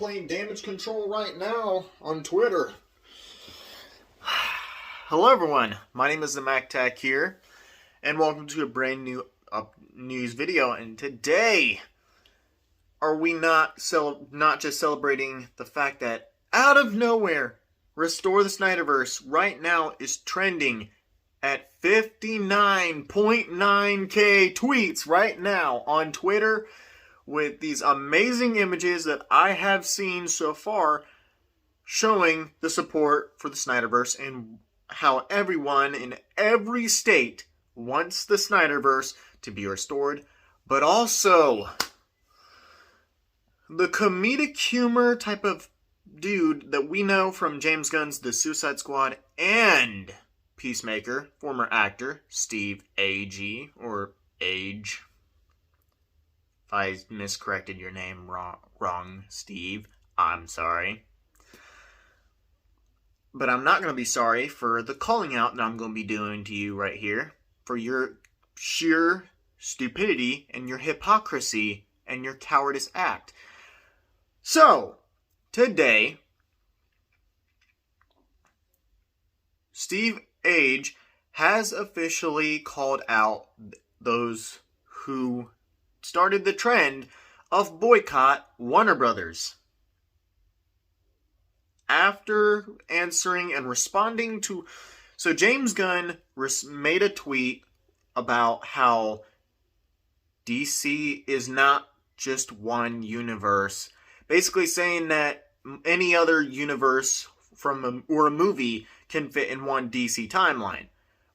playing damage control right now on Twitter. Hello everyone, my name is the MacTac here, and welcome to a brand new news video. And today, are we not just celebrating the fact that out of nowhere, Restore the Snyderverse right now is trending at 59.9k tweets right now on Twitter, with these amazing images that I have seen so far showing the support for the Snyderverse and how everyone in every state wants the Snyderverse to be restored. But also, the comedic humor type of dude that we know from James Gunn's The Suicide Squad and Peacemaker, former actor Steve Agee, or Age. If I miscorrected your name wrong, Steve, I'm sorry. But I'm not going to be sorry for the calling out that I'm going to be doing to you right here for your sheer stupidity and your hypocrisy and your cowardice act. So, today, Steve Agee has officially called out those who started the trend of boycott Warner Brothers. After answering and responding to... So James Gunn made a tweet about how DC is not just one universe. Basically saying that any other universe or a movie can fit in one DC timeline.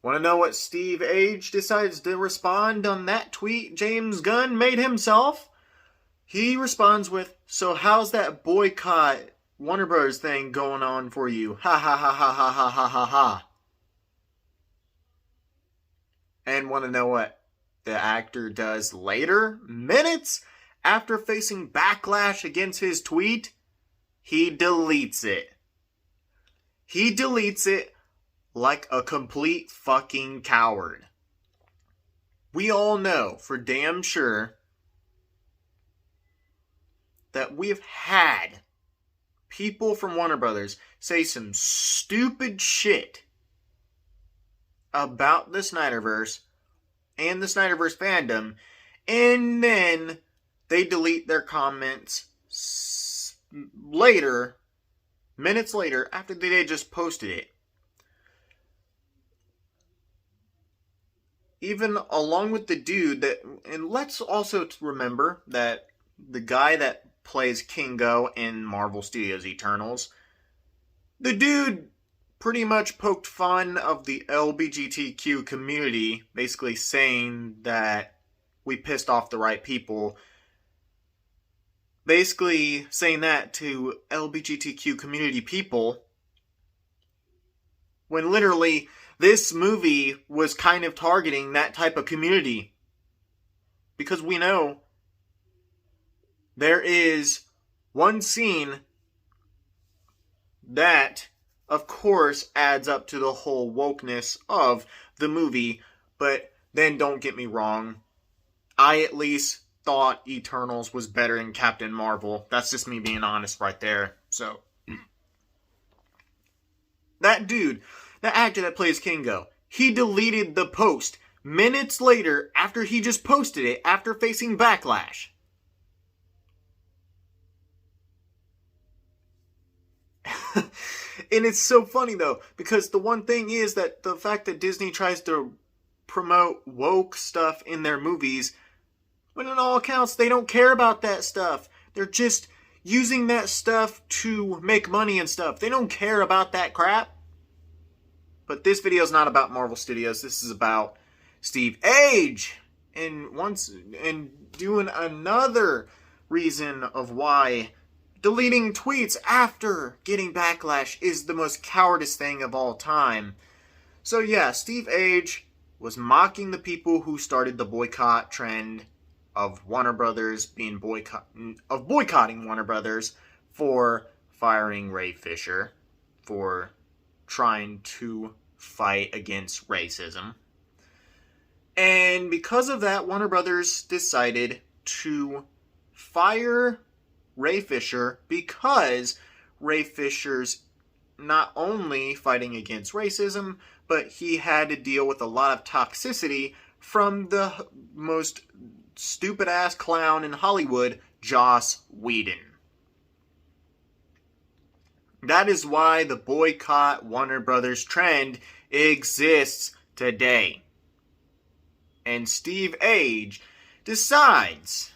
Want to know what Steve Agee decides to respond on that tweet James Gunn made himself? He responds with, "So how's that boycott Warner Bros. Thing going on for you? Ha ha ha ha ha ha ha ha ha." And want to know what the actor does later? Minutes after facing backlash against his tweet, he deletes it. He deletes it like a complete fucking coward. We all know for damn sure that we've had people from Warner Brothers say some stupid shit about the Snyderverse and the Snyderverse fandom, and then they delete their comments later, minutes later, after they just posted it. Even along with the dude that... And let's also remember that the guy that plays Kingo in Marvel Studios Eternals, the dude pretty much poked fun of the LGBTQ community, basically saying that we pissed off the right people. Basically saying that to LGBTQ community people, when literally this movie was kind of targeting that type of community. Because we know there is one scene that, of course, adds up to the whole wokeness of the movie. But then don't get me wrong, I at least thought Eternals was better than Captain Marvel. That's just me being honest right there. So, that dude, the actor that plays Kingo, he deleted the post minutes later after he just posted it after facing backlash. And it's so funny though, because the one thing is that the fact that Disney tries to promote woke stuff in their movies, when in all accounts they don't care about that stuff. They're just using that stuff to make money and stuff. They don't care about that crap. But this video is not about Marvel Studios. This is about Steve Agee. And doing another reason of why deleting tweets after getting backlash is the most cowardice thing of all time. So yeah, Steve Agee was mocking the people who started the boycott trend of Warner Brothers boycotting Warner Brothers for firing Ray Fisher for trying to fight against racism. And because of that, Warner Brothers decided to fire Ray Fisher, because Ray Fisher's not only fighting against racism, but he had to deal with a lot of toxicity from the most stupid-ass clown in Hollywood, Joss Whedon. That is why the boycott Warner Brothers trend exists today. And Steve Agee decides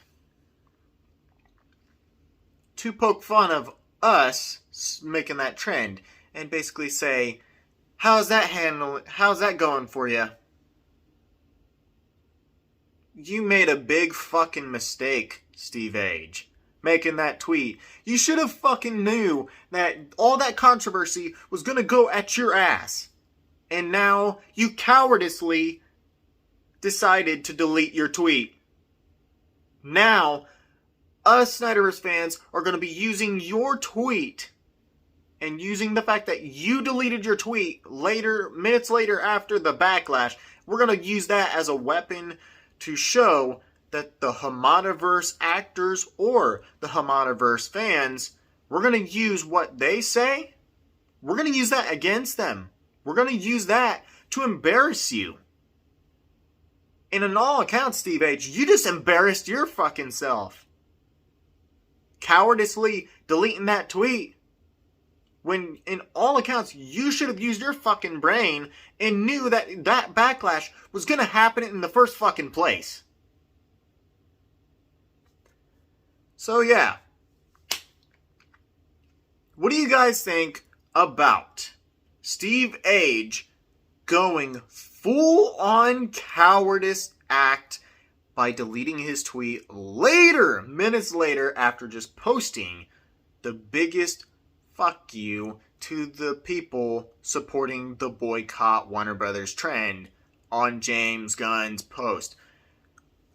to poke fun of us making that trend and basically say, how's that going for you? You made a big fucking mistake, Steve Agee, making that tweet. You should have fucking knew that all that controversy was gonna go at your ass. And now you cowardice decided to delete your tweet. Now, us Snyderverse fans are going to be using your tweet and using the fact that you deleted your tweet minutes later after the backlash. We're going to use that as a weapon to show that the Hamadaverse actors or the Hamadaverse fans, we're going to use what they say. We're going to use that against them. We're going to use that to embarrass you. And in all accounts, Steve Agee, you just embarrassed your fucking self. Cowardice deleting that tweet. When in all accounts, you should have used your fucking brain and knew that that backlash was going to happen in the first fucking place. So yeah. What do you guys think about Steve Agee going full-on cowardice act by deleting his tweet minutes later, after just posting the biggest fuck you to the people supporting the boycott Warner Brothers trend on James Gunn's post?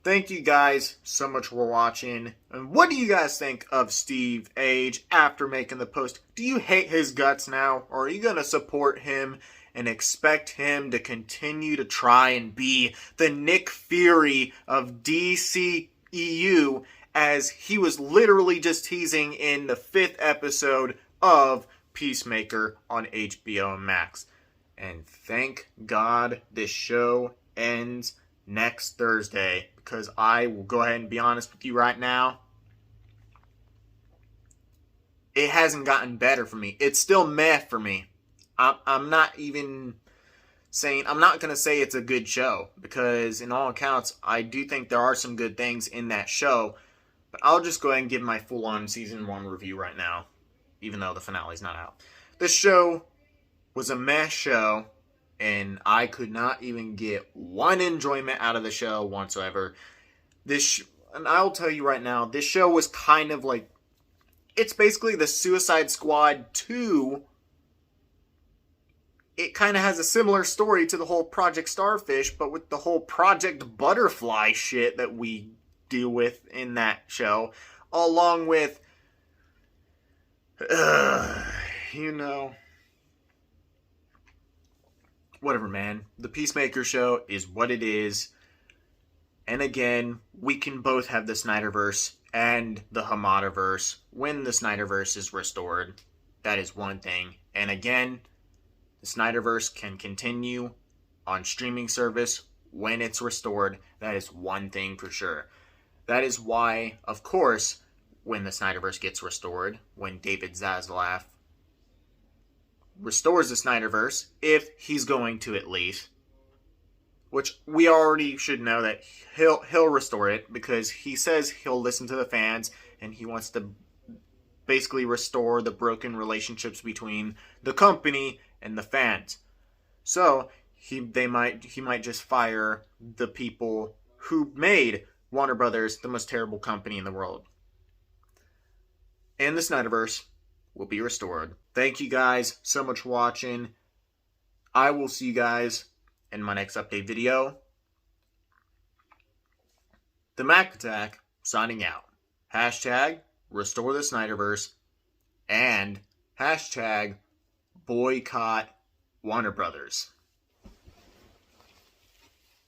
Thank you guys so much for watching. And what do you guys think of Steve Agee after making the post? Do you hate his guts now? Or are you going to support him and expect him to continue to try and be the Nick Fury of DCEU, as he was literally just teasing in the 5th episode of Peacemaker on HBO Max? And thank God this show ends next Thursday, because I will go ahead and be honest with you right now. It hasn't gotten better for me. It's still meh for me. I'm not even saying, I'm not going to say it's a good show, because in all accounts, I do think there are some good things in that show. But I'll just go ahead and give my full-on Season 1 review right now, even though the finale's not out. This show was a meh show, and I could not even get one enjoyment out of the show whatsoever. And I'll tell you right now, this show was kind of like, it's basically the Suicide Squad 2. It kind of has a similar story to the whole Project Starfish, but with the whole Project Butterfly shit that we deal with in that show, along with, whatever, man. The Peacemaker show is what it is. And again, we can both have the Snyderverse and the Hamadaverse when the Snyderverse is restored. That is one thing. And again, the Snyderverse can continue on streaming service when it's restored. That is one thing for sure. That is why, of course, when the Snyderverse gets restored, when David Zaslav restores the Snyderverse, if he's going to at least, which we already should know that he'll restore it, because he says he'll listen to the fans and he wants to basically restore the broken relationships between the company and the fans. So he might just fire the people who made Warner Brothers the most terrible company in the world. And the Snyderverse will be restored. Thank you guys so much for watching. I will see you guys in my next update video. The Mac Attack signing out. Hashtag restore the Snyderverse and hashtag boycott Warner Brothers.